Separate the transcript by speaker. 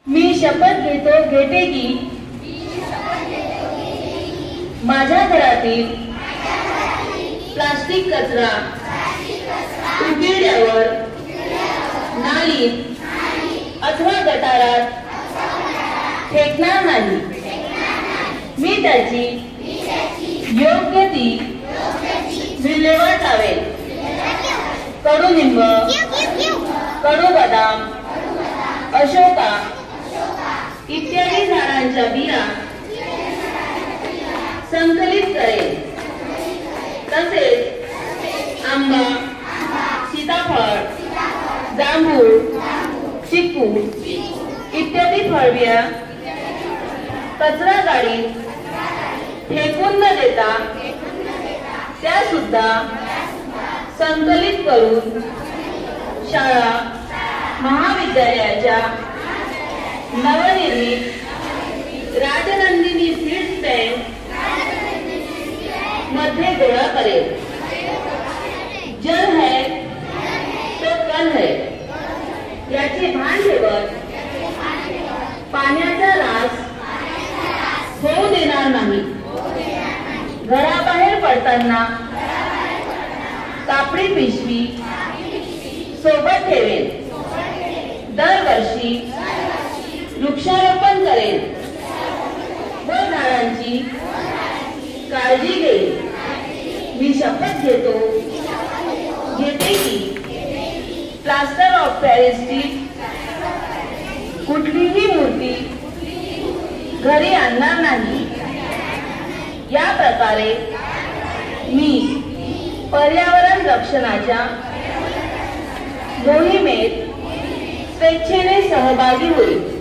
Speaker 1: मी शपथ घेते की माझ्या घरातील प्लास्टिक कचरा उकिरड्यावर, नालीत अथवा गटारात फेकणार नाही। मी त्याची योग्य ती विल्हेवाट लावेल। कडुनिंब, कडू बदाम, अशोका इत्यादी झाडांच्या बिया संकलित करेल। तसेच आंबा, सीताफळ, जांभूळ, चिकू इत्यादी फळबिया कचरा गाडीत फेकून न देता त्या सुद्धा संकलित करून शाळा महाविद्यालयाच्या नवनिर्मित राजनंदिनी सीड्स बँक मध्ये गोळा करेल। जल है तो कल है याचे भान ठेवत पाण्याचा रास होऊ देणार नाही। घराबाहेर पडताना कापडी पिशवी सोबत ठेवेल। दरवर्षी वृक्षारोपण करेल व झाडांची काळजी घेईल। मी शपथ घेते की प्लास्टर ऑफ पॅरिसची कुठलीही मूर्ती घरी आणणार नाही। या प्रकारे मी पर्यावरण रक्षणाच्या मोहिमेत स्वेच्छेने सहभागी होईल।